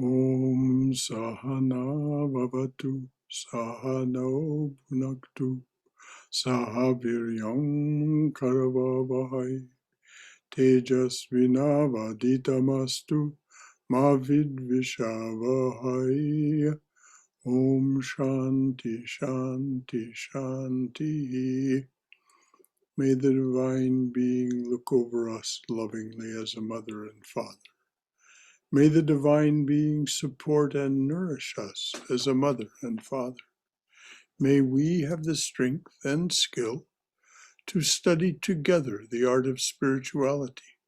Om Sahana Vavatu Sahano Bhunaktu Sahaviryam Karavavahai Tejasvinavaditamastu Mavidvishavahai. Om Shanti Shanti Shanti. May the Divine Being look over us lovingly as a mother and father. May the Divine Being support and nourish us as a mother and father. May we have the strength and skill to study together the art of spirituality.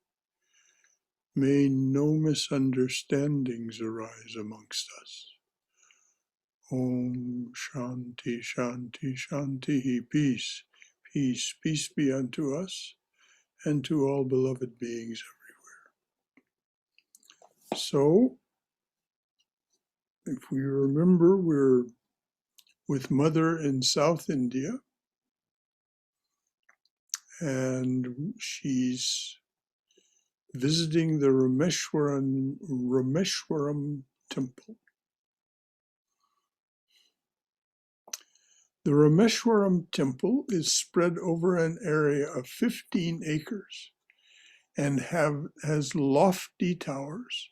May no misunderstandings arise amongst us. Om Shanti Shanti Shanti. Peace, peace, peace be unto us and to all beloved beings everywhere. So, if we remember, we're with Mother in South India, and she's visiting the Rameshwaram temple. The Rameshwaram temple is spread over an area of 15 acres and has lofty towers,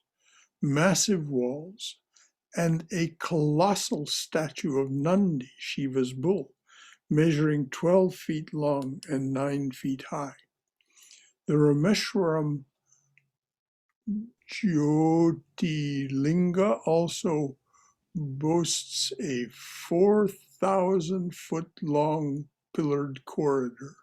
massive walls, and a colossal statue of Nandi, Shiva's bull, measuring 12 feet long and 9 feet high. The Rameshwaram Jyotirlinga also boasts a 4,000-foot-long pillared corridor.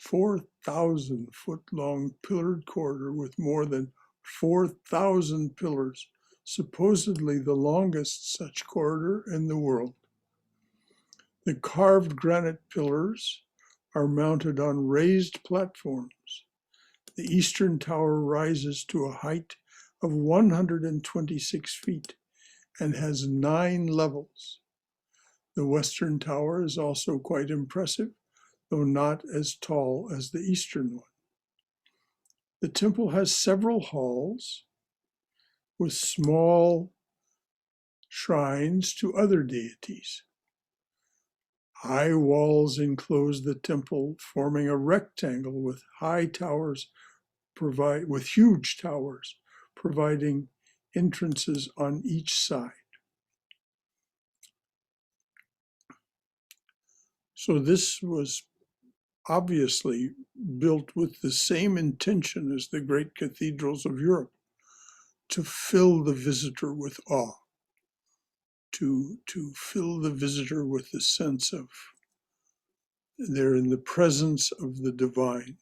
4,000-foot-long pillared corridor with more than 4,000 pillars, supposedly the longest such corridor in the world. The carved granite pillars are mounted on raised platforms. The eastern tower rises to a height of 126 feet and has 9 levels. The western tower is also quite impressive, though not as tall as the eastern one. The temple has several halls with small shrines to other deities. High walls enclose the temple, forming a rectangle with huge towers, providing entrances on each side. So this was obviously built with the same intention as the great cathedrals of Europe, to fill the visitor with awe, to fill the visitor with the sense of they're in the presence of the divine,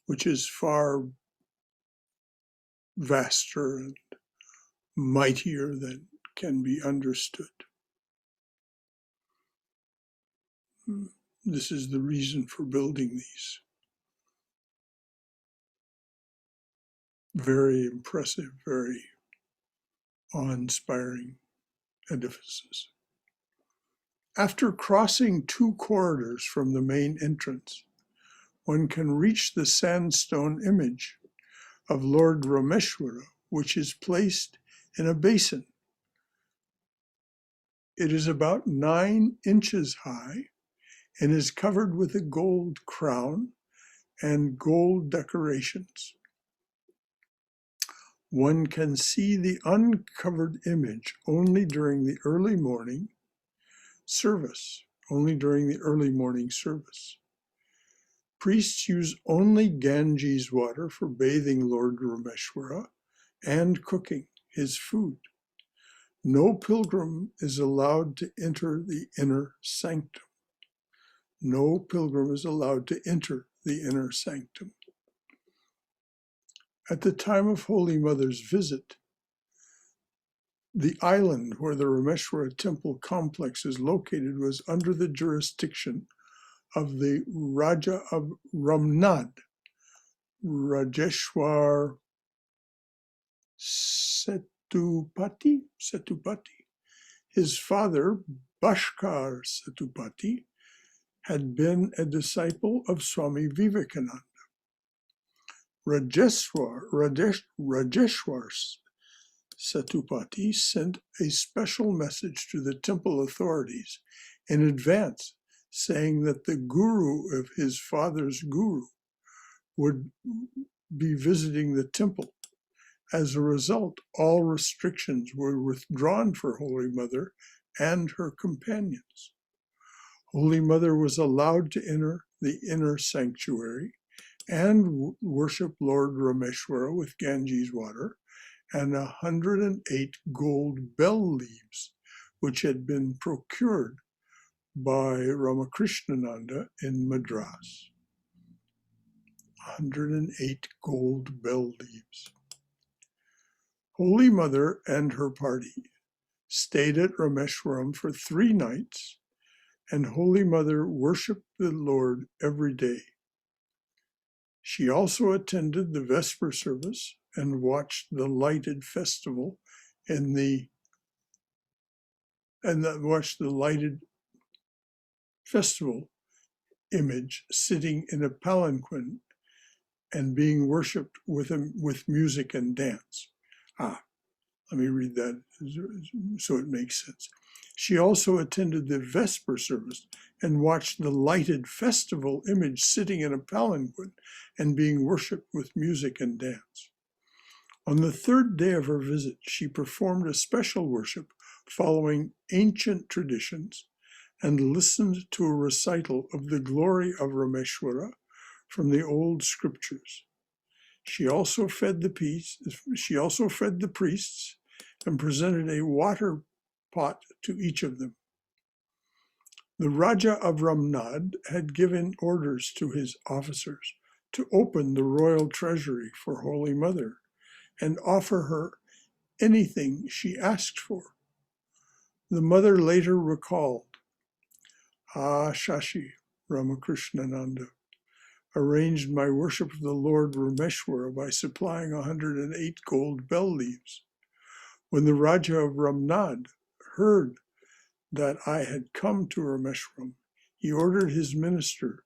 which is far vaster and mightier than can be understood. This is the reason for building these very impressive, very awe-inspiring edifices. After crossing 2 corridors from the main entrance, one can reach the sandstone image of Lord Rameshwara, which is placed in a basin. It is about 9 inches high and is covered with a gold crown and gold decorations. One can see the uncovered image only during the early morning service. Priests use only Ganges water for bathing Lord Rameshwara and cooking his food. No pilgrim is allowed to enter the inner sanctum. No pilgrim is allowed to enter the inner sanctum. At the time of Holy Mother's visit, the island where the Rameshwara temple complex is located was under the jurisdiction of the Raja of Ramnad, Rajeshwar Setupati. His father, Bhaskar Setupati, had been a disciple of Swami Vivekananda. Rajeshwar Satupati sent a special message to the temple authorities in advance, saying that the guru of his father's guru would be visiting the temple. As a result, all restrictions were withdrawn for Holy Mother and her companions. Holy Mother was allowed to enter the inner sanctuary and worship Lord Rameshwara with Ganges water and 108 gold bell leaves, which had been procured by Ramakrishnananda in Madras. 108 gold bell leaves. Holy Mother and her party stayed at Rameshwaram for 3 nights, and Holy Mother worshipped the Lord every day. She also attended the Vesper service and watched the lighted festival image sitting in a palanquin and being worshipped with music and dance. Let me read that so it makes sense. She also attended the Vesper service and watched the lighted festival image sitting in a palanquin and being worshipped with music and dance. On the 3rd day of her visit, she performed a special worship following ancient traditions and listened to a recital of the glory of Rameshwara from the old scriptures. She also fed the priests and presented a water pot to each of them. The Raja of Ramnad had given orders to his officers to open the royal treasury for Holy Mother and offer her anything she asked for. The mother later recalled, Shashi, Ramakrishnananda, arranged my worship of the Lord Rameshwara by supplying 108 gold bell leaves. When the Raja of Ramnad heard that I had come to Rameshwaram, he ordered his minister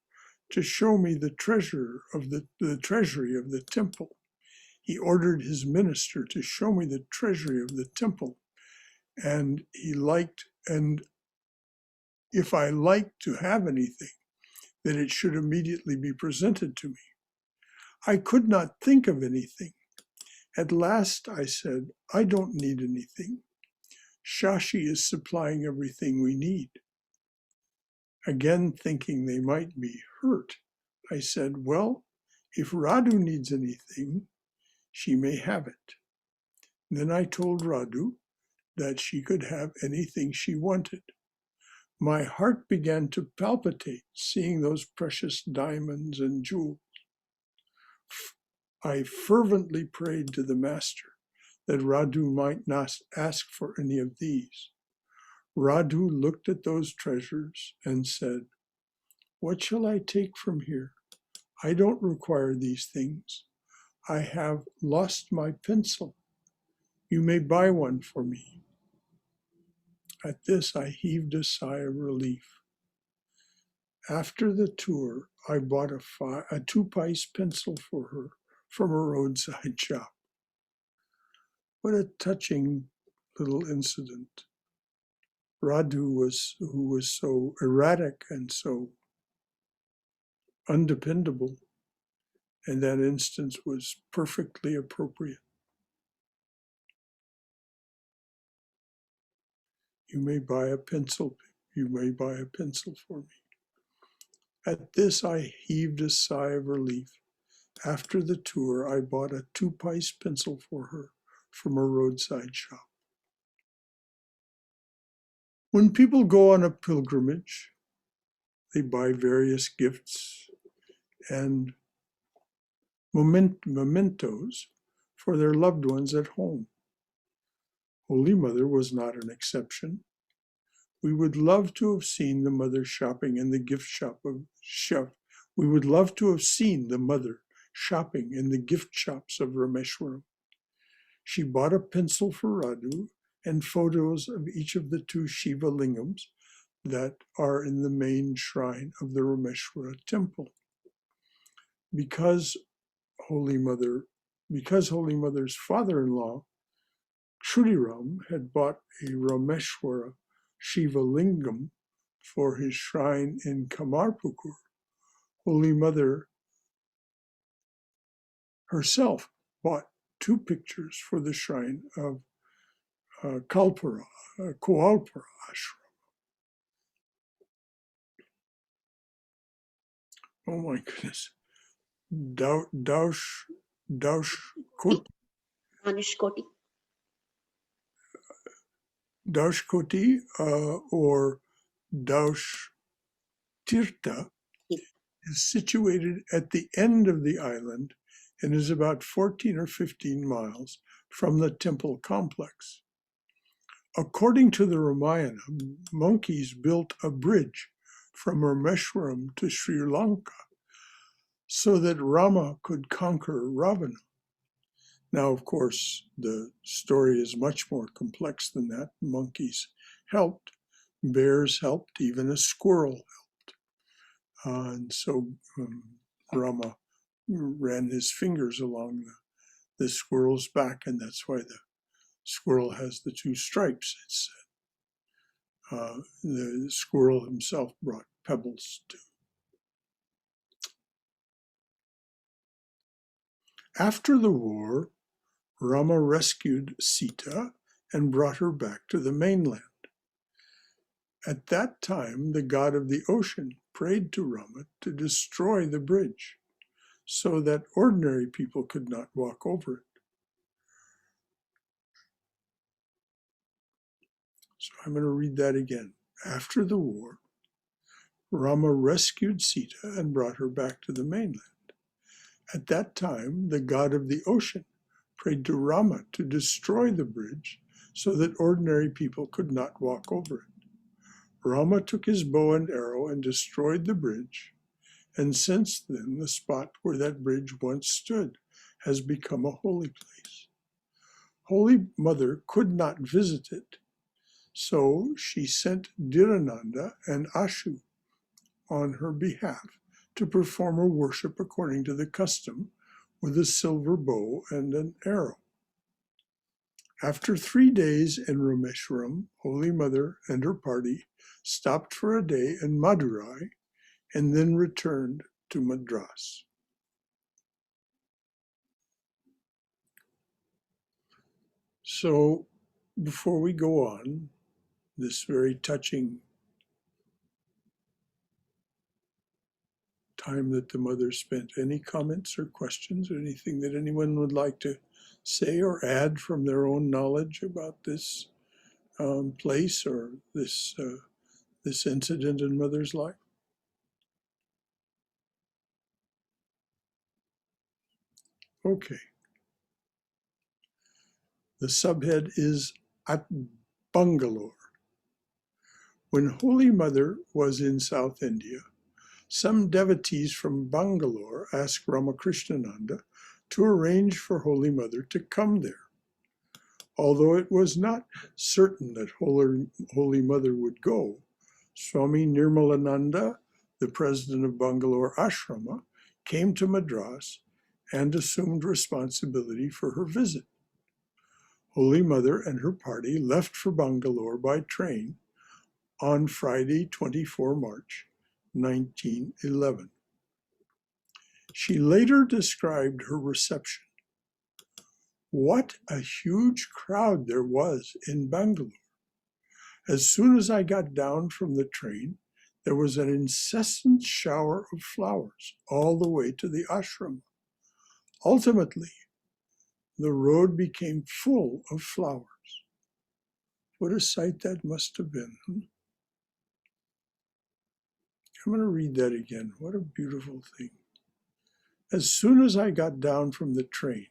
to show me the treasury of the temple. He ordered his minister to show me the treasury of the temple, and if I liked to have anything, that it should immediately be presented to me. I could not think of anything. At last I said, I don't need anything. Shashi is supplying everything we need. Again, thinking they might be hurt, I said, well, if Radu needs anything, she may have it. Then I told Radu that she could have anything she wanted. My heart began to palpitate, seeing those precious diamonds and jewels. I fervently prayed to the Master that Radu might not ask for any of these. Radu looked at those treasures and said, what shall I take from here? I don't require these things. I have lost my pencil. You may buy one for me. At this, I heaved a sigh of relief. After the tour, I bought a 2-pice pencil for her from a roadside shop. What a touching little incident. Radu who was so erratic and so undependable, in that instance was perfectly appropriate. You may buy a pencil for me. At this, I heaved a sigh of relief. After the tour, I bought a 2-pice pencil for her from a roadside shop. When people go on a pilgrimage, they buy various gifts and mementos for their loved ones at home. Holy Mother was not an exception. We would love to have seen the mother shopping in the gift shop of We would love to have seen the mother shopping in the gift shops of Rameshwaram. She bought a pencil for Radu and photos of each of the 2 Shiva lingams that are in the main shrine of the Rameshwara temple. Because Holy Mother's father-in-law, Shudiram had bought a Rameshwara Shiva Lingam for his shrine in Kamarpukur. Holy Mother herself bought 2 pictures for the shrine of Koalpura ashram. Oh my goodness. Daushkoti or Daush Tirtha is situated at the end of the island and is about 14 or 15 miles from the temple complex. According to the Ramayana, monkeys built a bridge from Rameshwaram to Sri Lanka so that Rama could conquer Ravana. Now, of course, the story is much more complex than that. Monkeys helped, bears helped, even a squirrel helped. And so Rama ran his fingers along the squirrel's back, and that's why the squirrel has the 2 stripes. It's the squirrel himself brought pebbles too. After the war, Rama rescued Sita and brought her back to the mainland. At that time, the god of the ocean prayed to Rama to destroy the bridge so that ordinary people could not walk over it. So I'm going to read that again. After the war, Rama rescued Sita and brought her back to the mainland. At that time, the god of the ocean prayed to Rama to destroy the bridge so that ordinary people could not walk over it. Rama took his bow and arrow and destroyed the bridge, and since then the spot where that bridge once stood has become a holy place. Holy Mother could not visit it, so she sent Dhirananda and Ashu on her behalf to perform her worship according to the custom with a silver bow and an arrow. After 3 days in Rameshwaram, Holy Mother and her party stopped for a day in Madurai and then returned to Madras. So before we go on, this very touching time that the mother spent, any comments or questions or anything that anyone would like to say or add from their own knowledge about this place or this incident in Mother's life? Okay. The subhead is at Bangalore. When Holy Mother was in South India, some devotees from Bangalore asked Ramakrishnananda to arrange for Holy Mother to come there. Although it was not certain that Holy Mother would go, Swami Nirmalananda, the president of Bangalore Ashrama, came to Madras and assumed responsibility for her visit. Holy Mother and her party left for Bangalore by train on Friday, 24 March, 1911. She later described her reception. What a huge crowd there was in Bangalore. As soon as I got down from the train, there was an incessant shower of flowers all the way to the ashram. Ultimately, the road became full of flowers. What a sight that must have been. I'm going to read that again. What a beautiful thing. As soon as I got down from the train,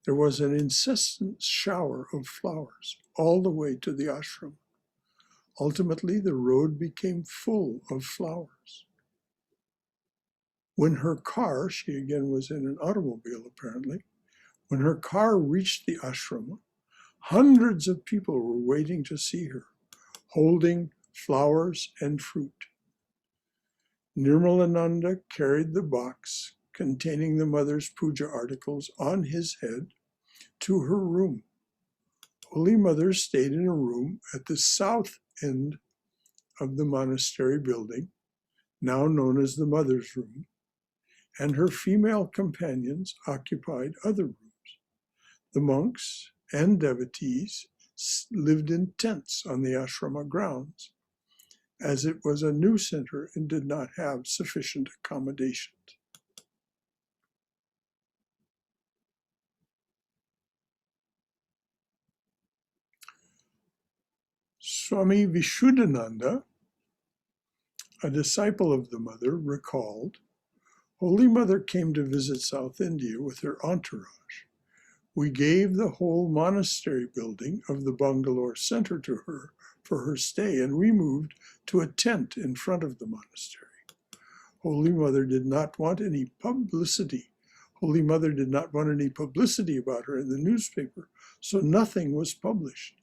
there was an incessant shower of flowers all the way to the ashram. Ultimately, the road became full of flowers. When her car, she again was in an automobile apparently, when her car reached the ashram, hundreds of people were waiting to see her, holding flowers and fruit. Nirmalananda carried the box containing the mother's puja articles on his head to her room. Holy Mother stayed in a room at the south end of the monastery building, now known as the Mother's Room, and her female companions occupied other rooms. The monks and devotees lived in tents on the ashrama grounds, as it was a new center and did not have sufficient accommodations. Swami Vishuddhananda, a disciple of the Mother, recalled, Holy Mother came to visit South India with her entourage. We gave the whole monastery building of the Bangalore Center to her for her stay, and we moved to a tent in front of the monastery. Holy Mother did not want any publicity. Holy Mother did not want any publicity about her in the newspaper, so nothing was published.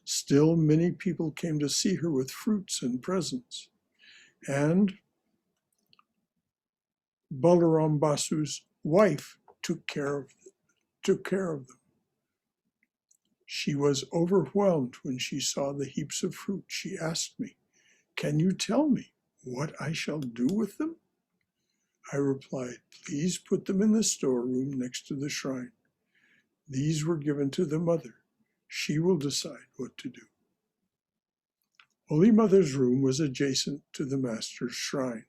Still, many people came to see her with fruits and presents. And Balaram Basu's wife took care of them. She was overwhelmed when she saw the heaps of fruit. She asked me, "Can you tell me what I shall do with them?" I replied, "Please put them in the storeroom next to the shrine. These were given to the Mother. She will decide what to do." Holy Mother's room was adjacent to the Master's shrine.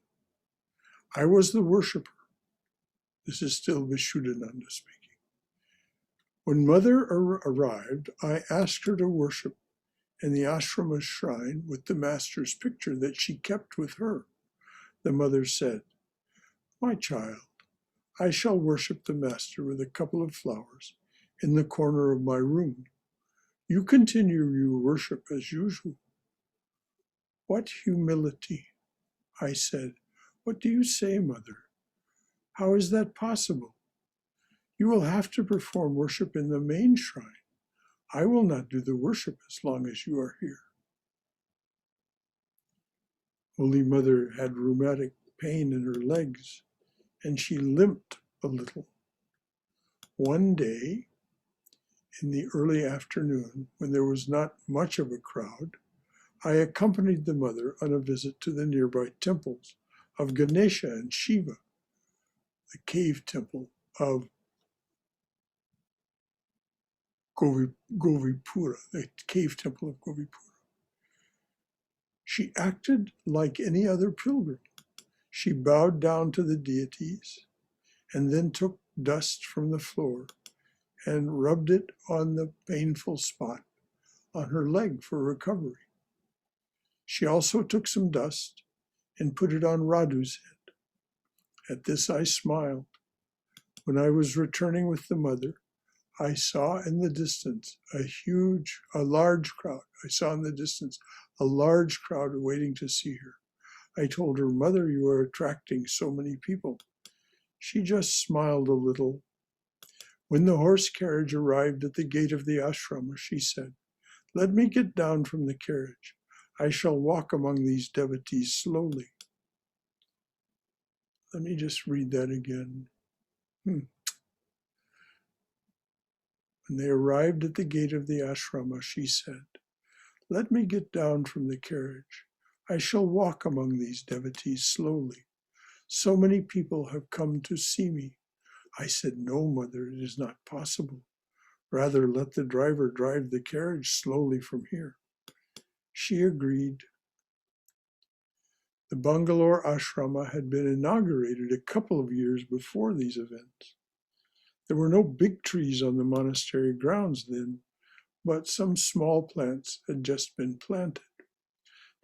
I was the worshipper. This is still Vishuddhananda speaking. When Mother arrived, I asked her to worship in the ashrama's shrine with the Master's picture that she kept with her. The Mother said, "My child, I shall worship the Master with a couple of flowers in the corner of my room. You continue your worship as usual." "What humility," I said. "What do you say, Mother? How is that possible? You will have to perform worship in the main shrine. I will not do the worship as long as you are here." Holy Mother had rheumatic pain in her legs, and she limped a little. One day, in the early afternoon, when there was not much of a crowd, I accompanied the Mother on a visit to the nearby temples of Ganesha and Shiva, the cave temple of Govipura, the cave temple of Govipura. She acted like any other pilgrim. She bowed down to the deities and then took dust from the floor and rubbed it on the painful spot on her leg for recovery. She also took some dust and put it on Radhu's head. At this I smiled. When I was returning with the Mother, I saw in the distance a large crowd. I saw in the distance a large crowd waiting to see her. I told her, "Mother, you are attracting so many people." She just smiled a little. When the horse carriage arrived at the gate of the ashrama, she said, "Let me get down from the carriage. I shall walk among these devotees slowly." Let me just read that again. When they arrived at the gate of the ashrama, she said, "Let me get down from the carriage. I shall walk among these devotees slowly. So many people have come to see me." I said, "No, Mother, it is not possible. Rather, let the driver drive the carriage slowly from here." She agreed. The Bangalore ashrama had been inaugurated a couple of years before these events. There were no big trees on the monastery grounds then, but some small plants had just been planted.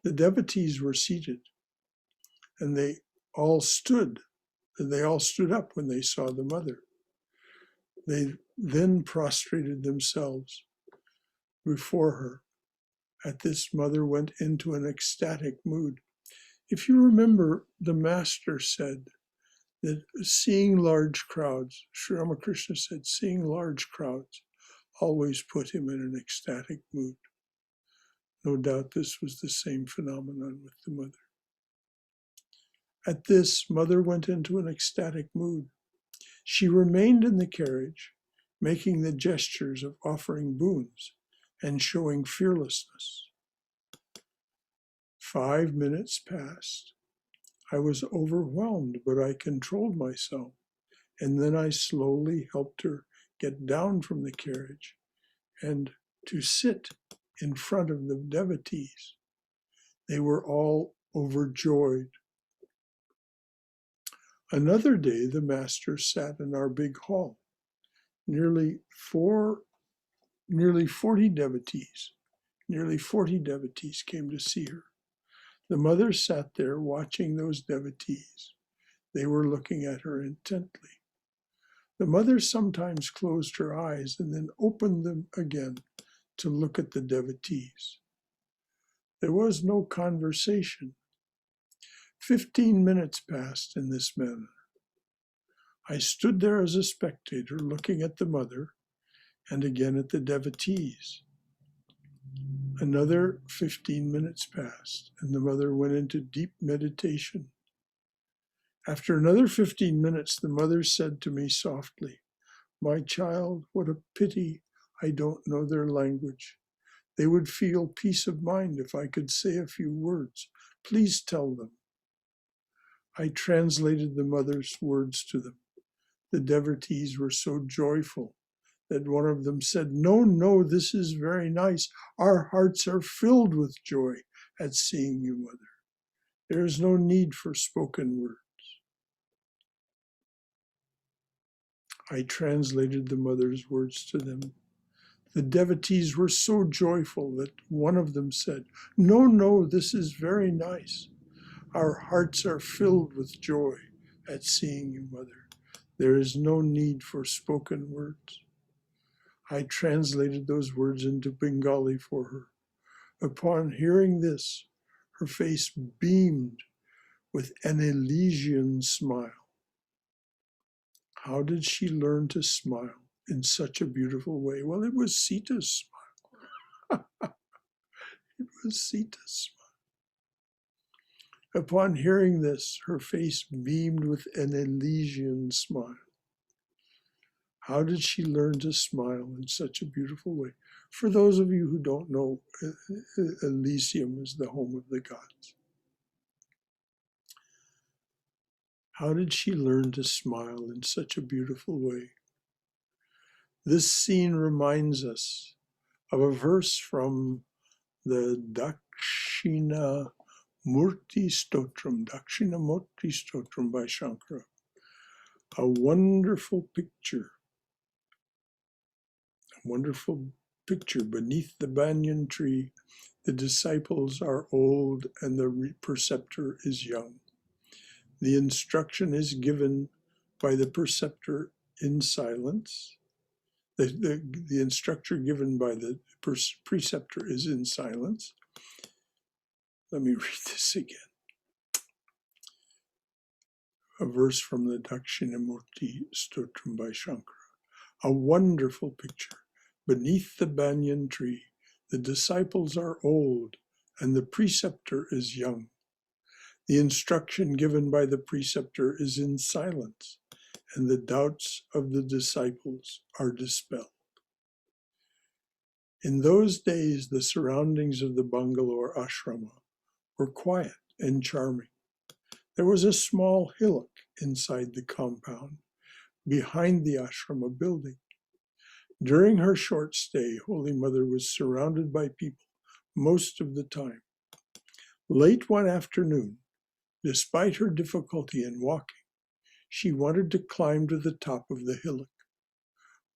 The devotees were seated, and they all stood up when they saw the Mother. They then prostrated themselves before her. At this, Mother went into an ecstatic mood. If you remember, the Master said that seeing large crowds, Sri Ramakrishna said, seeing large crowds always put him in an ecstatic mood. No doubt this was the same phenomenon with the Mother. At this, Mother went into an ecstatic mood. She remained in the carriage, making the gestures of offering boons, and showing fearlessness. 5 minutes passed. I was overwhelmed, but I controlled myself, and then I slowly helped her get down from the carriage and to sit in front of the devotees. They were all overjoyed. Another day, the master sat in our big hall. Nearly 40 devotees came to see her. The mother sat there watching those devotees. They were looking at her intently. The mother sometimes closed her eyes and then opened them again to look at the devotees. There was no conversation. 15 minutes passed in this manner. I stood there as a spectator, looking at the mother and again at the devotees. Another 15 minutes passed, and the mother went into deep meditation. After another 15 minutes, the mother said to me softly, "My child, what a pity I don't know their language. They would feel peace of mind if I could say a few words. Please tell them." I translated the mother's words to them. The devotees were so joyful that one of them said, No, this is very nice. Our hearts are filled with joy at seeing you, Mother. There is no need for spoken words. I translated the mother's words to them. The devotees were so joyful that one of them said, No, this is very nice. Our hearts are filled with joy at seeing you, Mother. There is no need for spoken words. I translated those words into Bengali for her. Upon hearing this, her face beamed with an Elysian smile. How did she learn to smile in such a beautiful way? Well, it was Sita's smile. It was Sita's smile. Upon hearing this, her face beamed with an Elysian smile. How did she learn to smile in such a beautiful way? For those of you who don't know, Elysium is the home of the gods. How did she learn to smile in such a beautiful way? This scene reminds us of a verse from the Dakshinamurti Stotram by Shankara. A wonderful picture beneath the banyan tree. The disciples are old and the preceptor is young. The instruction is given by the preceptor in silence. The instruction given by the preceptor is in silence. Let me read this again. A verse from the Dakshinamurti Stotram by Shankara. A wonderful picture. Beneath the banyan tree, the disciples are old and the preceptor is young. The instruction given by the preceptor is in silence, and the doubts of the disciples are dispelled. In those days, the surroundings of the bungalow or ashrama were quiet and charming. There was a small hillock inside the compound, behind the ashrama building. During her short stay, Holy Mother was surrounded by people most of the time. Late one afternoon, despite her difficulty in walking, she wanted to climb to the top of the hillock.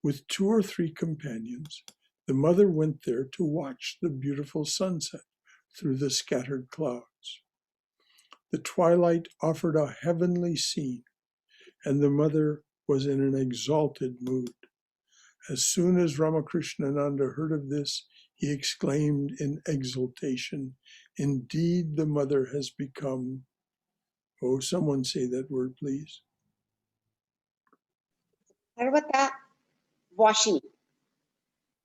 With 2 or 3 companions, the mother went there to watch the beautiful sunset through the scattered clouds. The twilight offered a heavenly scene, and the mother was in an exalted mood. As soon as Ramakrishnananda heard of this, he exclaimed in exultation, "Indeed, the mother has become..." Oh, someone say that word, please. Parvata Vashini.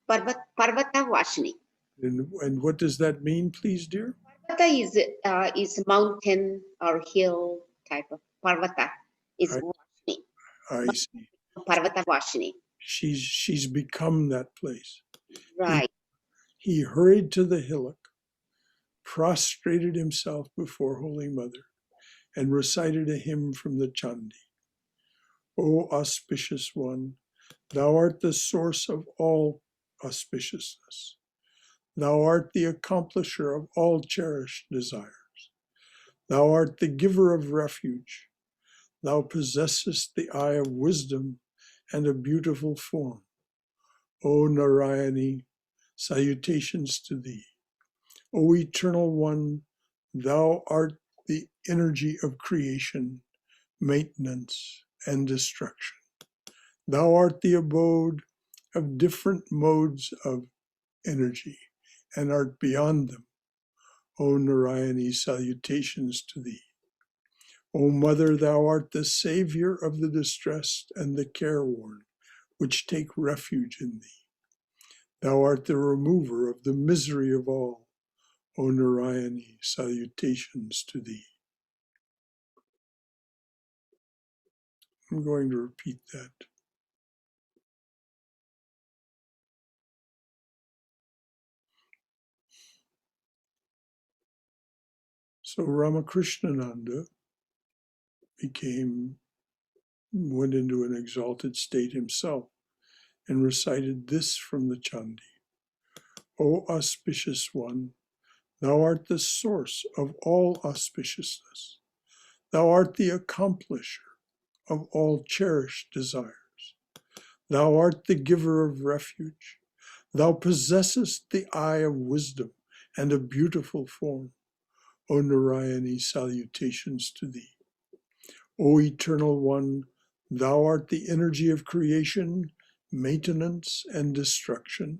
Parvata Vashini. And what does that mean, please, dear? Parvata is mountain or hill type of Parvata is Vashini. I see. Parvata Vashini. She's become that place. Right. He hurried to the hillock, prostrated himself before Holy Mother, and recited a hymn from the Chandi. O auspicious one, thou art the source of all auspiciousness. Thou art the accomplisher of all cherished desires. Thou art the giver of refuge. Thou possessest the eye of wisdom and a beautiful form. O Narayani, salutations to thee. O Eternal One, thou art the energy of creation, maintenance, and destruction. Thou art the abode of different modes of energy and art beyond them. O Narayani, salutations to thee. O Mother, thou art the savior of the distressed and the careworn, which take refuge in thee. Thou art the remover of the misery of all. O Narayani, salutations to thee. I'm going to repeat that. So Ramakrishnananda went into an exalted state himself and recited this from the Chandi. O auspicious one, thou art the source of all auspiciousness. Thou art the accomplisher of all cherished desires. Thou art the giver of refuge. Thou possessest the eye of wisdom and a beautiful form. O Narayani, salutations to thee. O Eternal One, thou art the energy of creation, maintenance, and destruction.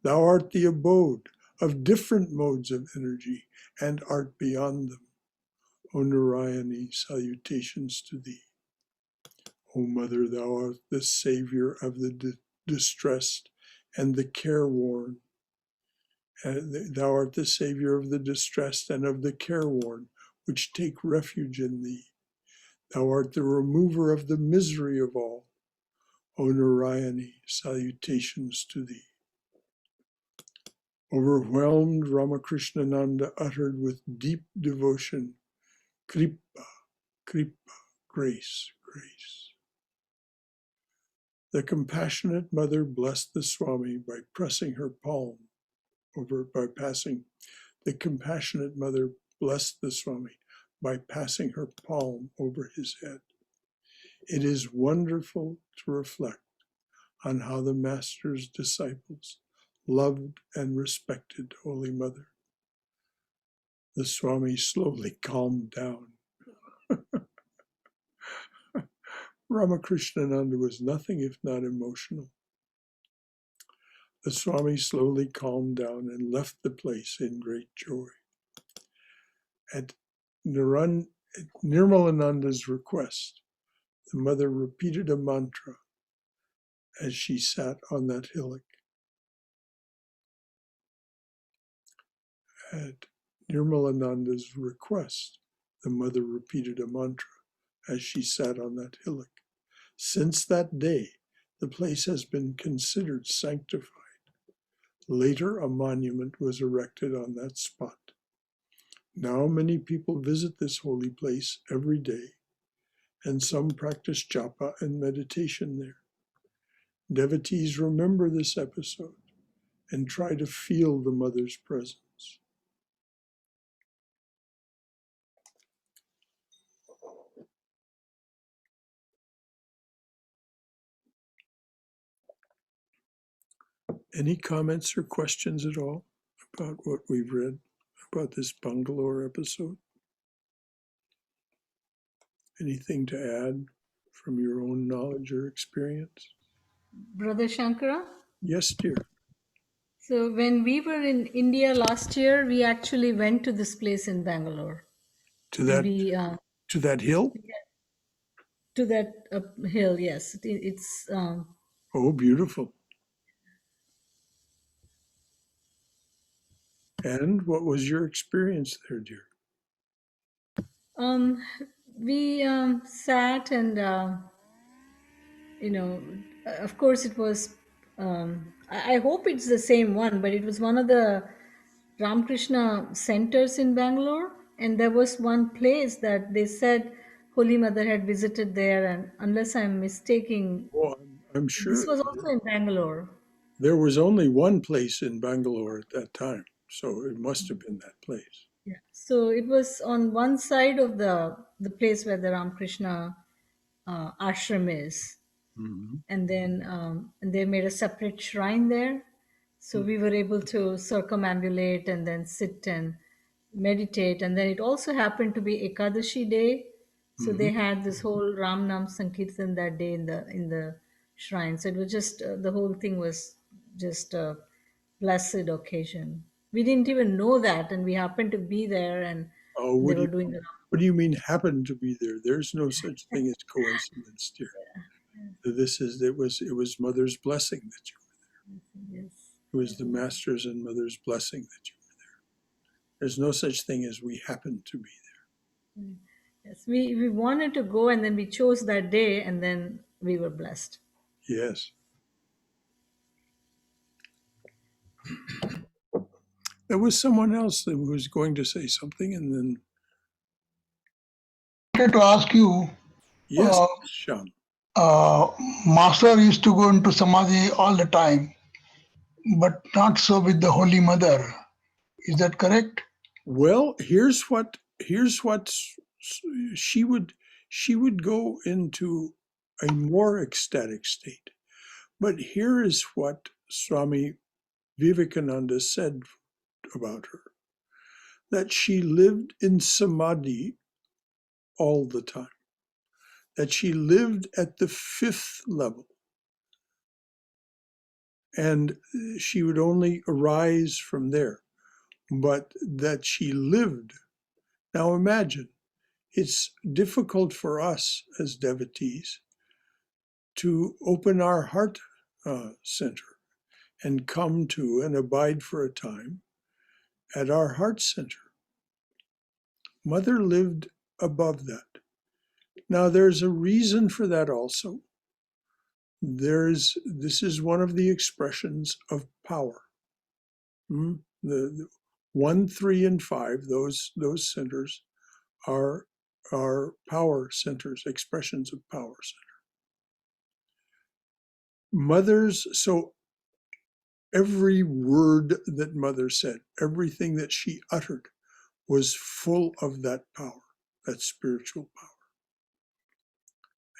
Thou art the abode of different modes of energy and art beyond them. O Narayani, salutations to thee. O Mother, thou art the savior of the distressed and the careworn. Thou art the savior of the distressed and of the careworn, which take refuge in thee. Thou art the remover of the misery of all. O Narayani, salutations to thee. Overwhelmed, Ramakrishnananda uttered with deep devotion, Kripa, Kripa, grace, grace. The compassionate mother blessed the Swami by pressing her palm the compassionate mother blessed the Swami by passing her palm over his head. It is wonderful to reflect on how the Master's disciples loved and respected Holy Mother. The Swami slowly calmed down. Ramakrishnananda was nothing if not emotional. The Swami slowly calmed down and left the place in great joy. At Nirmalananda's request, the mother repeated a mantra as she sat on that hillock. At Nirmalananda's request, the mother repeated a mantra as she sat on that hillock. Since that day, the place has been considered sanctified. Later, a monument was erected on that spot. Now many people visit this holy place every day, and some practice japa and meditation there. Devotees remember this episode and try to feel the mother's presence. Any comments or questions at all about what we've read about this Bangalore episode? Anything to add from your own knowledge or experience? Brother Shankara? Yes, dear. So when we were in India last year, we actually went to this place in Bangalore. To that hill? To that hill, yes. It's Oh, beautiful. And what was your experience there, dear? we sat and of course it was I hope it's the same one, but it was one of the Ramakrishna centers in Bangalore, and there was one place that they said Holy Mother had visited there, and unless I'm mistaken, Oh, I'm this sure was also in Bangalore. there was only one place in Bangalore at that time, so it must have been that place. Yeah. So it was on one side of the place where the Ramakrishna ashram is, Hmm. and they made a separate shrine there. So we were able to circumambulate and then sit and meditate. And then it also happened to be Ekadashi day, so Hmm. they had this whole Ram Nam Sankirtan that day in the shrine. So it was just the whole thing was just a blessed occasion. We didn't even know that, and we happened to be there, and Oh, they were doing the what do you mean happened to be there? There's no such thing as coincidence, dear. It was Mother's blessing that you yes. it was the Master's and Mother's blessing that you were there. There's no such thing as we happened to be Yes, we wanted to go, and then we chose that day, and then we were blessed. there. Yes. There was someone else that was going to say something, and then I wanted to ask you, yes, uh, Sham. uh, Master used to go into Samadhi all the time, but not so with the Holy Mother. Is that correct? Well, here's what she would go into a more ecstatic state. But here is what Swami Vivekananda said about her, that she lived in samadhi all the time, that she lived at the fifth level, and she would only arise from there, but that she lived. Now imagine, it's difficult for us as devotees to open our heart center and come to and abide for a time at our heart center. Mother lived above that. Now, there's a reason for that also. This is one of the expressions of power. The 1, 3, and 5, those centers are power centers, expressions of power center. So every word that Mother said, everything that she uttered was full of that power, that spiritual power.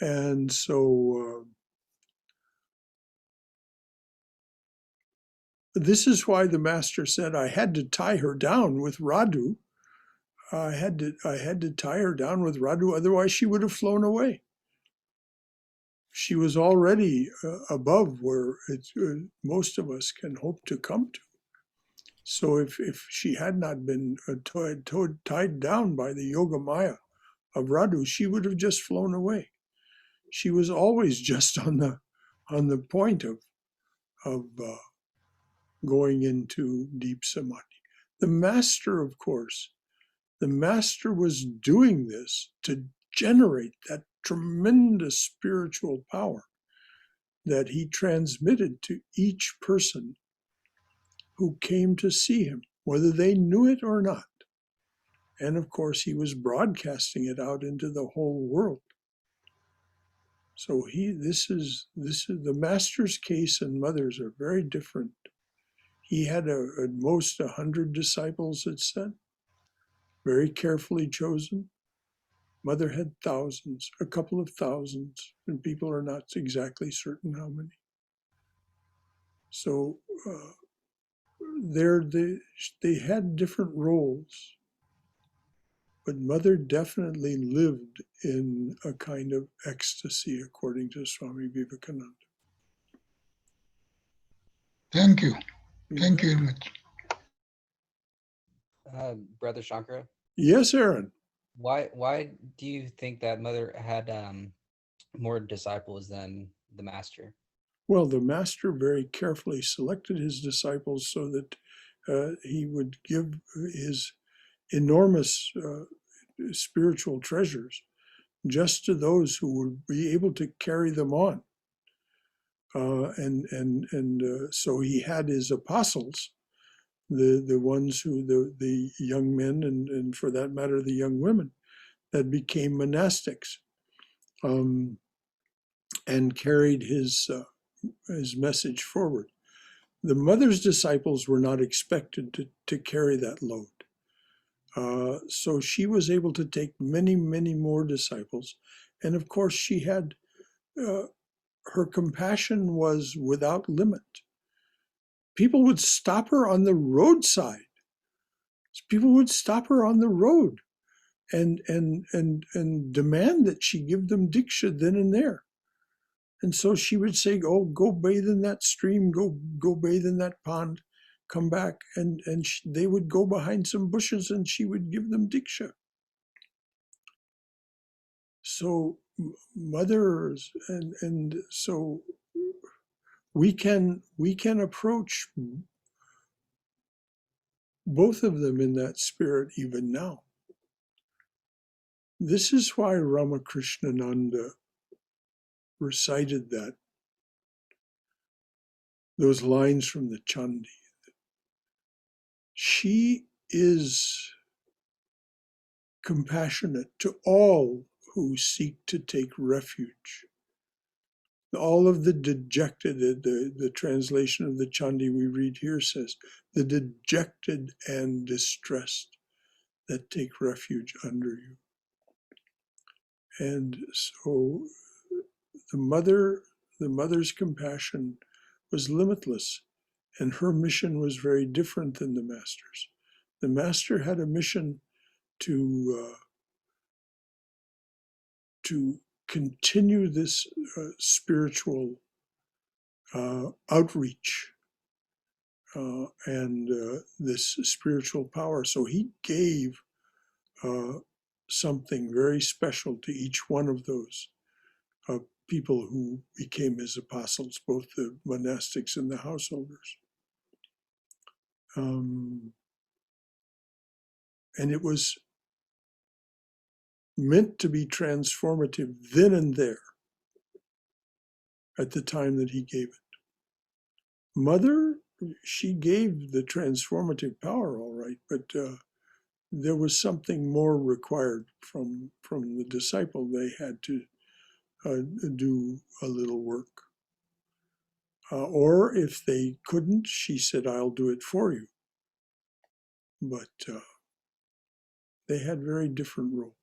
And so this is why the Master said, I had to tie her down with Radu. I had to tie her down with Radu, otherwise she would have flown away. She was already above where most of us can hope to come to. So if she had not been tied down by the Yoga Maya of Radu, she would have just flown away. She was always just on the point of going into deep samadhi. The Master, of course, was doing this to generate that tremendous spiritual power that he transmitted to each person who came to see him, whether they knew it or not. And of course, he was broadcasting it out into the whole world. So this is the Master's case and Mother's are very different. He had at most 100 disciples, it said, very carefully chosen. Mother had thousands, a couple of thousands, and people are not exactly certain how many. So they had different roles, but Mother definitely lived in a kind of ecstasy, according to Swami Vivekananda. Thank you. Thank you very much. Brother Shankara, Yes, Aaron. why do you think that Mother had more disciples than the Master? Well, the Master very carefully selected his disciples so that he would give his enormous spiritual treasures just to those who would be able to carry them on. So he had his apostles, the ones who the young men and for that matter the young women that became monastics, and carried his message forward. The mother's disciples were not expected to carry that load. So she was able to take many, many more disciples. And of course, she had, her compassion was without limit. People would stop her on the roadside. People would stop her on the road and demand that she give them diksha then and there. And so she would say, "Oh, go bathe in that stream, go bathe in that pond, come back." And they would go behind some bushes and she would give them diksha. So mothers, and so we can approach both of them in that spirit even now. This is why Ramakrishnananda recited those lines from the Chandi. She is compassionate to all who seek to take refuge. All of the dejected, the translation of the Chandi we read here says, the dejected and distressed that take refuge under you. And so the mother's compassion was limitless, and her mission was very different than the master's. The master had a mission to continue this spiritual outreach and this spiritual power. So he gave something very special to each one of those people who became his apostles, both the monastics and the householders. And it was meant to be transformative then and there at the time that he gave it. Mother, she gave the transformative power, all right, but there was something more required from the disciple. They had to do a little work. Or if they couldn't, she said, "I'll do it for you." But they had very different roles.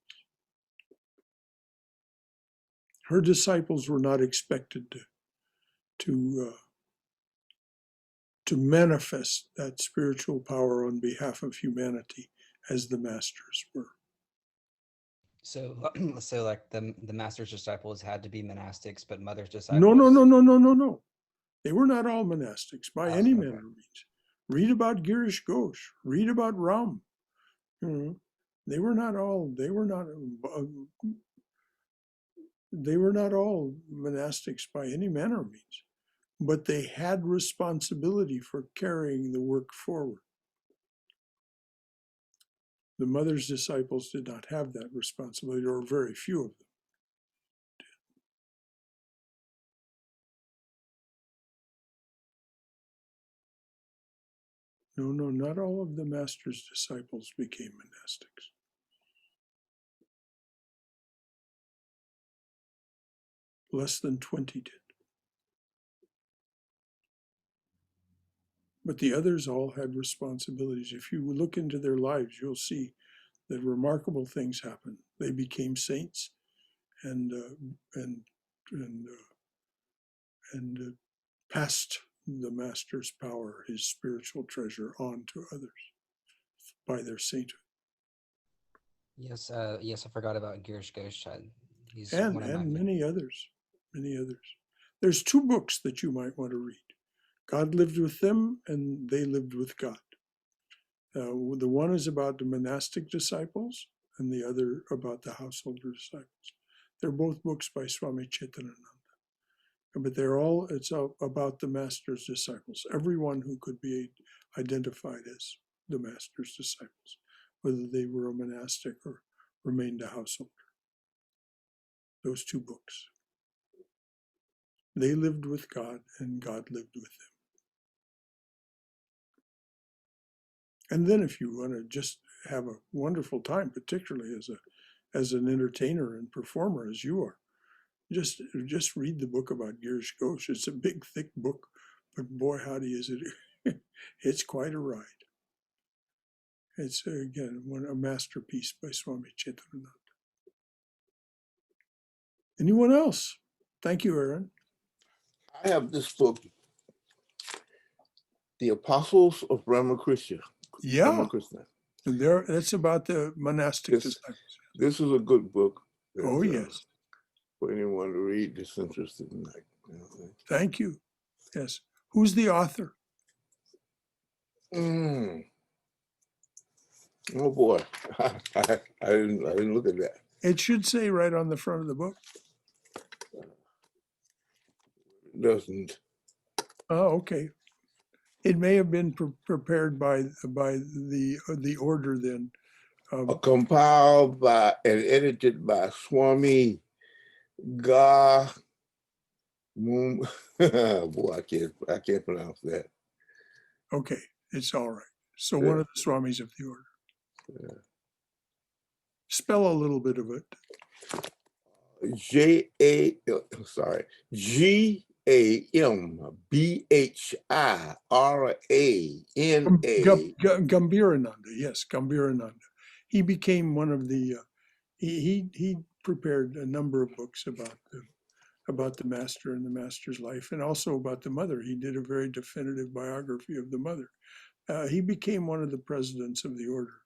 Her disciples were not expected to manifest that spiritual power on behalf of humanity as the masters were. So, so like the master's disciples had to be monastics, but mother's disciples. No. They were not all monastics by any okay. manner of means. Read about Girish Ghosh. Read about Ram. They were not all monastics by any manner of means, but they had responsibility for carrying the work forward. The mother's disciples did not have that responsibility, or very few of them. No, not all of the master's disciples became monastics. Less than 20 did. But the others all had responsibilities. If you look into their lives, you'll see that remarkable things happened. They became saints and passed the master's power, his spiritual treasure, on to others by their sainthood. Yes, I forgot about Girish Ghosh. He's And one of my many others. There's two books that you might want to read. God lived with them, and they lived with God. The one is about the monastic disciples, and the other about the householder disciples. They're both books by Swami Chaitananda. But it's about the master's disciples, everyone who could be identified as the master's disciples, whether they were a monastic or remained a householder. Those two books. They lived with God and God lived with them. And then if you want to just have a wonderful time, particularly as an entertainer and performer as you are, just read the book about Girish Ghosh. It's a big, thick book, but boy, howdy is it. It's quite a ride. It's, again, a masterpiece by Swami Chaitanya. Anyone else? Thank you, Aaron. I have this book, The Apostles of Ramakrishna. Yeah, Ramakrishna. and that's about the monastic disciples. This is a good book. Oh, yes. For anyone to read that's interested in that. Thank you. Yes. Who's the author? Oh boy, I didn't look at that. It should say right on the front of the book. It doesn't. Oh, okay. It may have been prepared by the order then. Compiled by and edited by Swami Ga. Boy, I can't pronounce that. Okay, it's all right. So one of the Swamis of the order. Yeah. Spell a little bit of it. Gambhirananda. Gambhirananda, yes, Gambhirananda. He became one of the. He prepared a number of books about the master and the master's life, and also about the mother. He did a very definitive biography of the mother. He became one of the presidents of the order.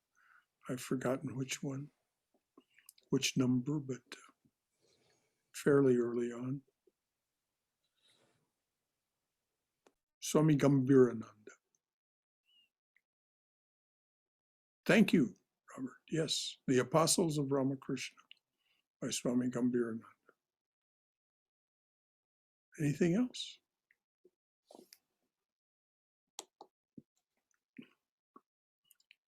I've forgotten which number, but fairly early on. Swami Gambhirananda. Thank you, Robert. Yes, The Apostles of Ramakrishna by Swami Gambhirananda. Anything else?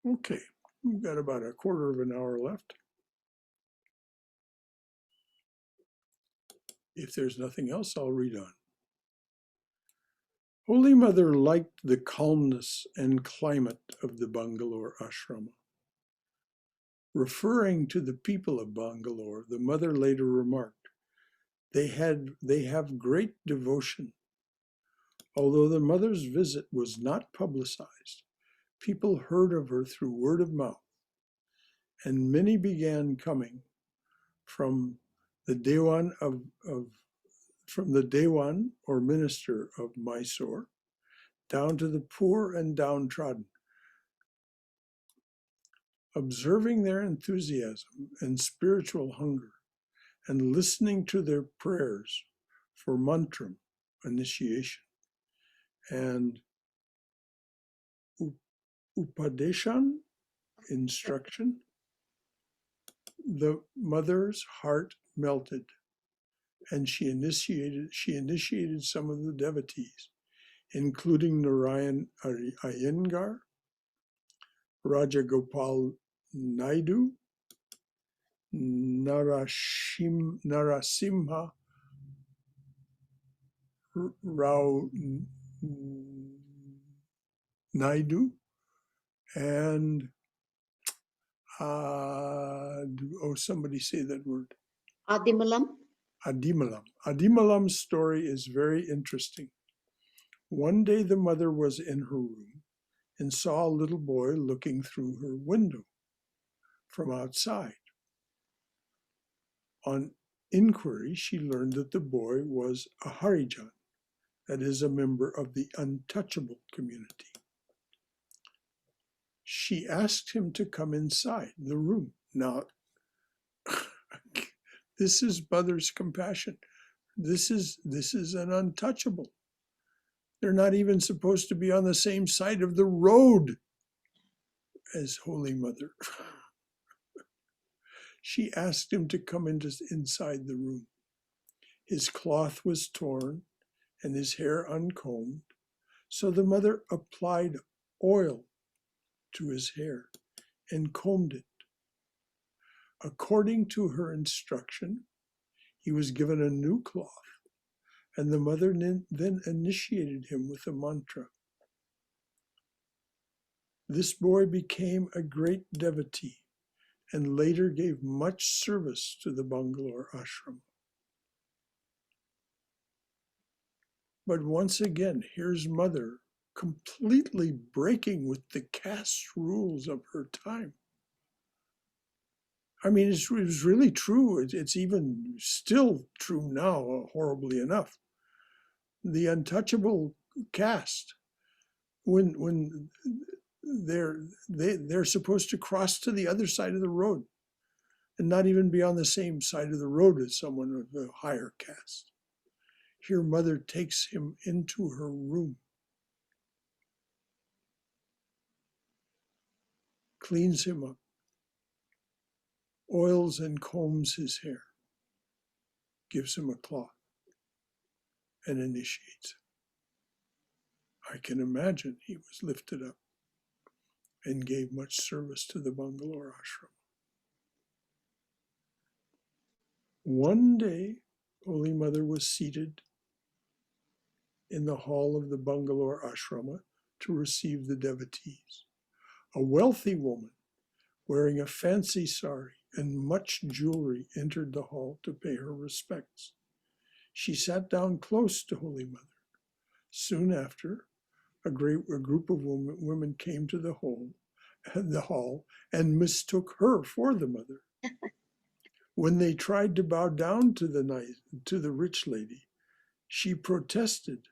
Okay, we've got about a quarter of an hour left. If there's nothing else, I'll read on. Holy Mother liked the calmness and climate of the Bangalore ashrama. Referring to the people of Bangalore, the mother later remarked, they have great devotion. Although the mother's visit was not publicized, people heard of her through word of mouth, and many began coming from the Dewan from the Dewan or minister of Mysore down to the poor and downtrodden. Observing their enthusiasm and spiritual hunger and listening to their prayers for mantram, initiation, and upadeshan, instruction, the mother's heart melted, and she initiated some of the devotees, including Narayan Iyengar, Raja Gopal Naidu, Narasimha Rao Naidu, and somebody say that word. Adimalam. Adimalam. Adimalam's story is very interesting. One day the mother was in her room and saw a little boy looking through her window from outside. On inquiry, she learned that the boy was a Harijan, that is, a member of the untouchable community. She asked him to come inside the room. Now, this is mother's compassion. This is an untouchable. They're not even supposed to be on the same side of the road as Holy Mother. She asked him to come inside the room. His cloth was torn and his hair uncombed, so the mother applied oil to his hair and combed it. According to her instruction, he was given a new cloth and the mother then initiated him with a mantra. This boy became a great devotee and later gave much service to the Bangalore ashram. But once again, here's mother completely breaking with the caste rules of her time. I mean, it was really true. It's even still true now, horribly enough. The untouchable caste, when they're supposed to cross to the other side of the road and not even be on the same side of the road as someone of the higher caste. Here, mother takes him into her room, cleans him up, oils and combs his hair, gives him a cloth, and initiates him. I can imagine he was lifted up and gave much service to the Bangalore ashram. One day, Holy Mother was seated in the hall of the Bangalore ashrama to receive the devotees. A wealthy woman wearing a fancy sari and much jewelry entered the hall to pay her respects. She sat down close to Holy Mother. Soon after, a group of women came to the hall and mistook her for the mother. When they tried to bow down to the rich lady, she protested.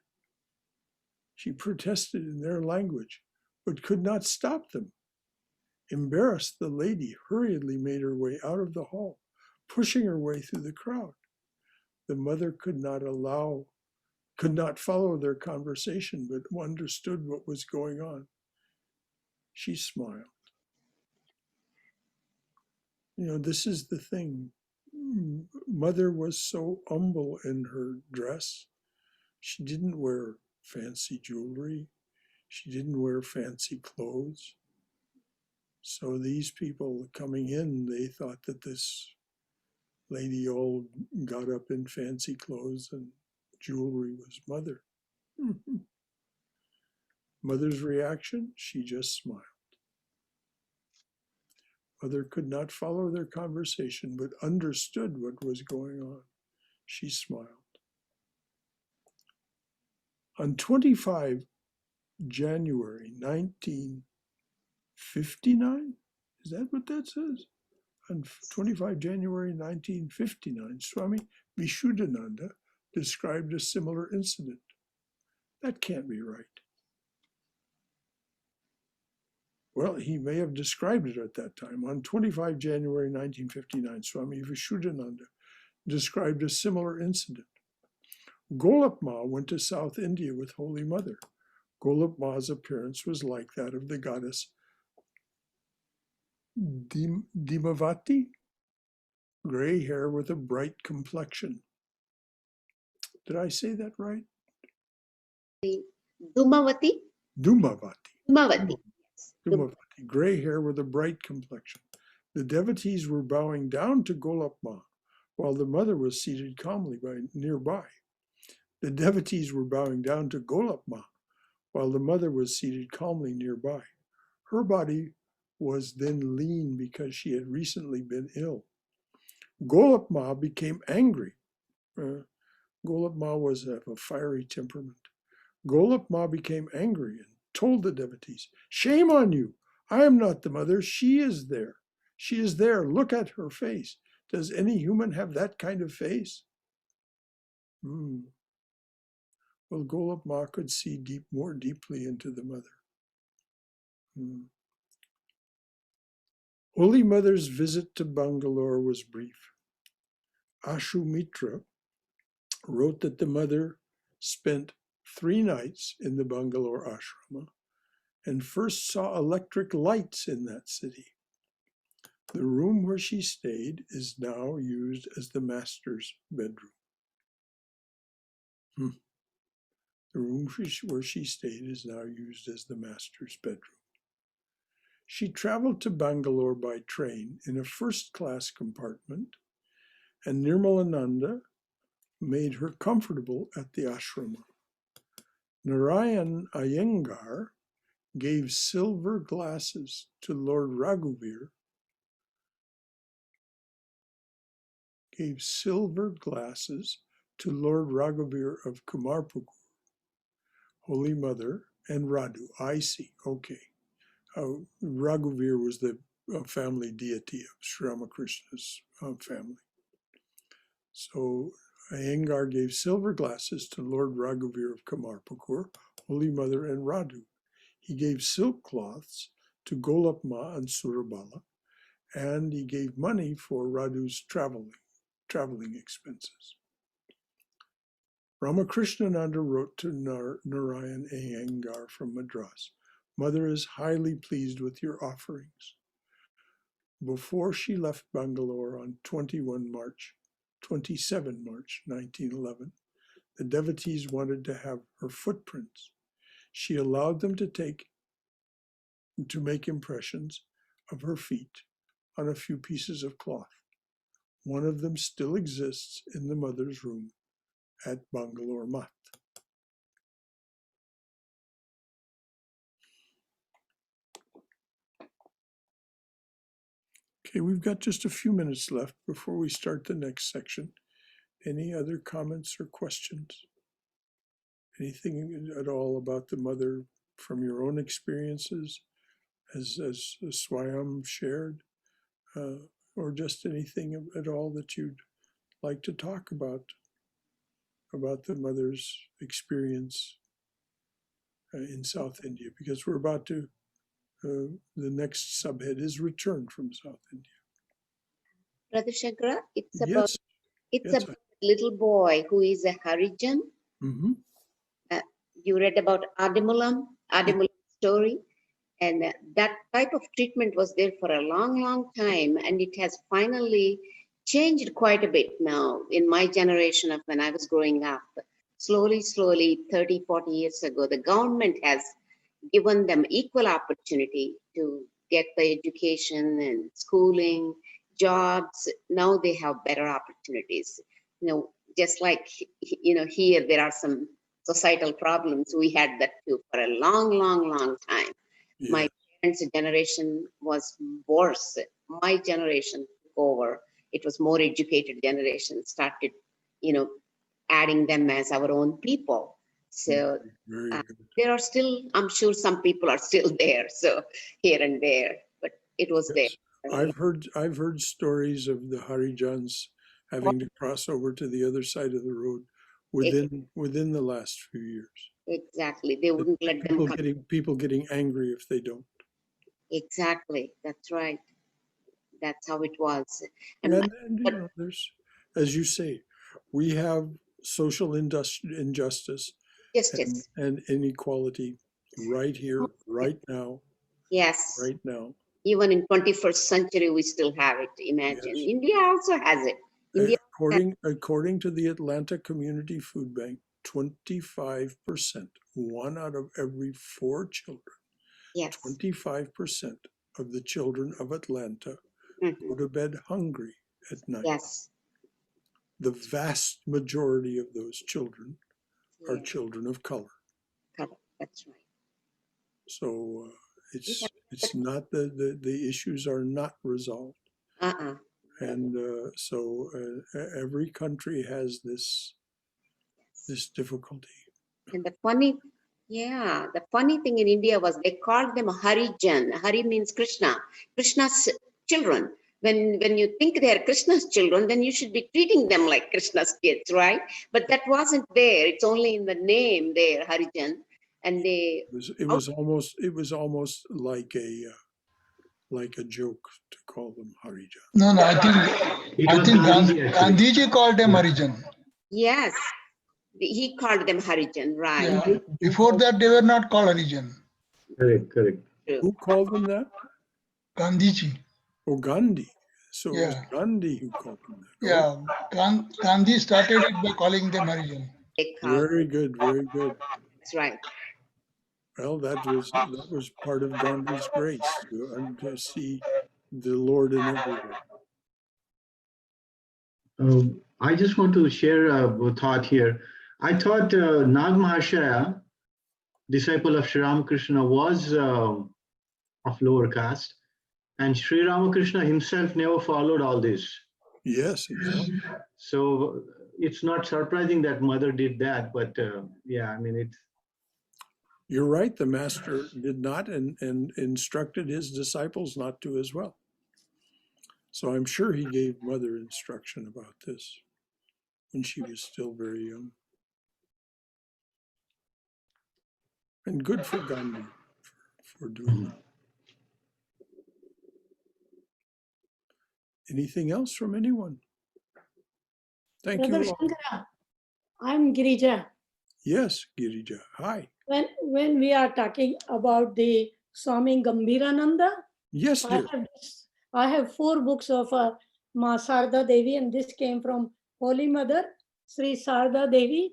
She protested in their language, but could not stop them. Embarrassed, the lady hurriedly made her way out of the hall, pushing her way through the crowd. The mother could not follow their conversation, but understood what was going on. She smiled. You know, this is the thing. Mother was so humble in her dress. She didn't wear fancy jewelry. She didn't wear fancy clothes. So these people coming in, they thought that this lady all got up in fancy clothes and jewelry was mother. Mother's reaction, she just smiled. Mother could not follow their conversation, but understood what was going on. She smiled. On 25 January 1959, is that what that says? On 25 January 1959, Swami Vishuddhananda described a similar incident. That can't be right. Well, he may have described it at that time. On 25 January 1959, Swami Vishuddhananda described a similar incident. Golap Ma went to South India with Holy Mother. Golap Ma's appearance was like that of the goddess Dimavati, gray hair with a bright complexion. Did I say that right? Dumavati? Dumavati. Dumavati. Yes. Dumavati, gray hair with a bright complexion. The devotees were bowing down to Golap Ma, while the mother was seated calmly nearby. The devotees were bowing down to Golap Ma, while the mother was seated calmly nearby. Her body was then lean because she had recently been ill. Golap Ma became angry. Golap Ma was of a fiery temperament. Golap Ma became angry and told the devotees, "Shame on you! I am not the mother. She is there. She is there. Look at her face. Does any human have that kind of face?" Well, Golap Ma could see more deeply into the mother. Holy Mother's visit to Bangalore was brief. Ashu Mitra wrote that the mother spent 3 nights in the Bangalore ashrama and first saw electric lights in that city. The room where she stayed is now used as the master's bedroom. The room where she stayed is now used as the master's bedroom. She traveled to Bangalore by train in a first-class compartment, and Nirmalananda, made her comfortable at the ashrama. Narayan Iyengar gave silver glasses to Lord Raghuveer, of Kumarpukur, Holy Mother, and Radu. I see. Okay. Raghuveer was the family deity of Sri Ramakrishna's family. So Iyengar gave silver glasses to Lord Raghuveer of Kamarpukur, Holy Mother, and Radu. He gave silk cloths to Golapma and Surabala, and he gave money for Radu's traveling expenses. Ramakrishna wrote to Narayan Iyengar from Madras, Mother is highly pleased with your offerings. Before she left Bangalore on 27 March 1911, the devotees wanted to have her footprints. She allowed them to make impressions of her feet on a few pieces of cloth. One of them still exists in the mother's room at Bangalore Mat. Okay, we've got just a few minutes left before we start the next section. Any other comments or questions? Anything at all about the mother from your own experiences as Swayam shared, or just anything at all that you'd like to talk about the mother's experience in South India? Because we're about to, the next subhead is Return from South India. Brother Shankara, it's Yes. about a little boy who is a Harijan. Mm-hmm. You read about Adimulam's story, and that type of treatment was there for a long, long time, and it has finally changed quite a bit now in my generation of when I was growing up. Slowly, 30, 40 years ago, the government has given them equal opportunity to get the education and schooling, jobs. Now they have better opportunities. Just like, here there are some societal problems. We had that too for a long, long, long time. Yeah. My parents' generation was worse. My generation took over. It was more educated generation, started, adding them as our own people. So there are still, I'm sure some people are still there. So here and there, but it was Yes. there. I've heard stories of the Harijans having to cross over to the other side of the road within the last few years. Exactly. They wouldn't let them come. People getting angry if they don't. Exactly. That's right. That's how it was. And there's, as you say, we have social injustice justice and inequality right here, right now. Yes. Right now. Even in 21st century, we still have it. Imagine. Yes. India also has it. India according to the Atlanta Community Food Bank, 25%, 1 out of every 4 children, yes. 25% of the children of Atlanta go to bed hungry at night. Yes. The vast majority of those children are children of color. That's right. So it's not the issues are not resolved. And so every country has this difficulty. And the funny thing in India was they called them Harijan. Hari means Krishna, Krishna's children. When you think they are Krishna's children, then you should be treating them like Krishna's kids, right? But that wasn't there. It's only in the name there, Harijan. And it was almost like a joke to call them Harijan. No, I think Gandhiji called them Harijan. Yes, he called them Harijan, right? Yeah. Before that, they were not called Harijan. Correct. Who called them that? Gandhiji. Oh, Gandhi. So it was Gandhi who called them that. Yeah, Gandhi started it by calling them Harijan. Very good, very good. That's right. Well, that was part of Gandhi's grace to see the Lord in everyone. I just want to share a thought here. I thought Nag Mahashaya, disciple of Sri Ramakrishna, was of lower caste, and Sri Ramakrishna himself never followed all this. Yes, exactly. So it's not surprising that mother did that, but yeah, I mean, it's. You're right. The master did not and instructed his disciples not to as well. So I'm sure he gave mother instruction about this when she was still very young. And good for Gandhi for doing that. Anything else from anyone? Thank Brother you all. Shankara, I'm Girija. Yes, Girija. Hi. When we are talking about the Swami Gambhirananda, Yes, dear. I have 4 books of Ma Sarada Devi, and this came from Holy Mother, Sri Sarada Devi,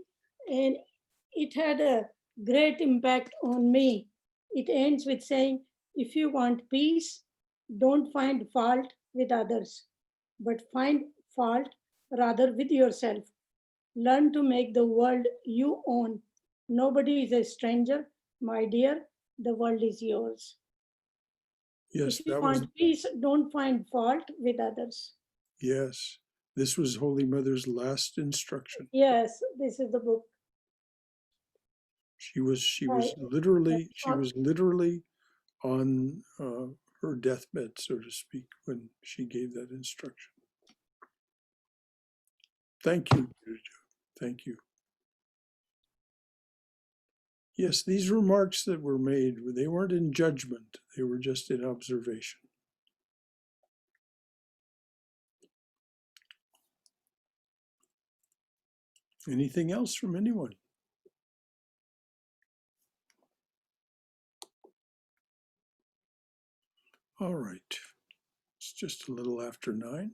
and it had a great impact on me. It ends with saying, if you want peace, don't find fault with others, but find fault rather with yourself. Learn to make the world you own. Nobody is a stranger, my dear. The world is yours. Yes, If you that was. want peace, don't find fault with others. Yes, this was Holy Mother's last instruction. Yes, this is the book. She was literally on her deathbed, so to speak, when she gave that instruction. Thank you, Girija. Thank you. Yes, these remarks that were made, they weren't in judgment, they were just in observation. Anything else from anyone? All right, it's just a little after 9.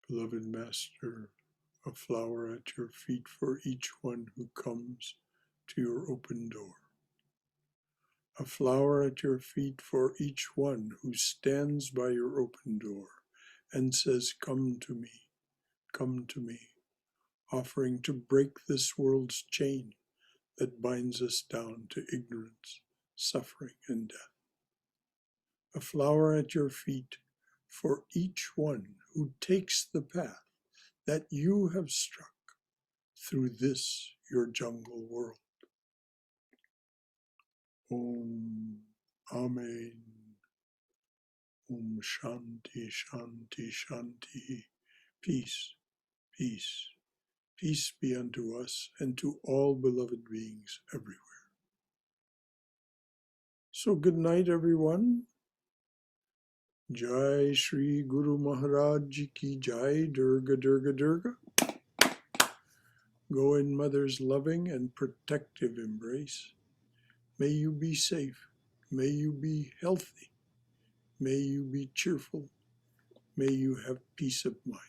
Beloved Master, a flower at your feet for each one who comes to your open door. A flower at your feet for each one who stands by your open door and says, come to me, offering to break this world's chain that binds us down to ignorance, suffering, and death. A flower at your feet for each one who takes the path that you have struck through this, your jungle world. Om, Amen. Om Shanti, Shanti, Shanti. Peace, peace, peace be unto us and to all beloved beings everywhere. So good night, everyone. Jai Shri Guru Maharaj Ji Ki Jai, Durga, Durga, Durga. Go in Mother's loving and protective embrace. May you be safe. May you be healthy. May you be cheerful. May you have peace of mind.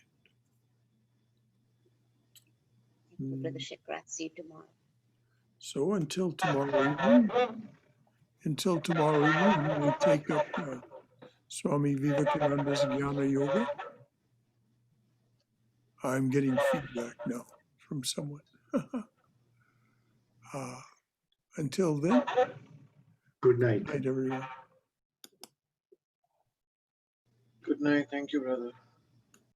Thank you, Brother Shankara. See you tomorrow. So until tomorrow evening, we take up Swami Vivekananda's Jnana Yoga. I'm getting feedback now from someone. Until then, Good night. good night, everyone. Good night. Thank you, brother.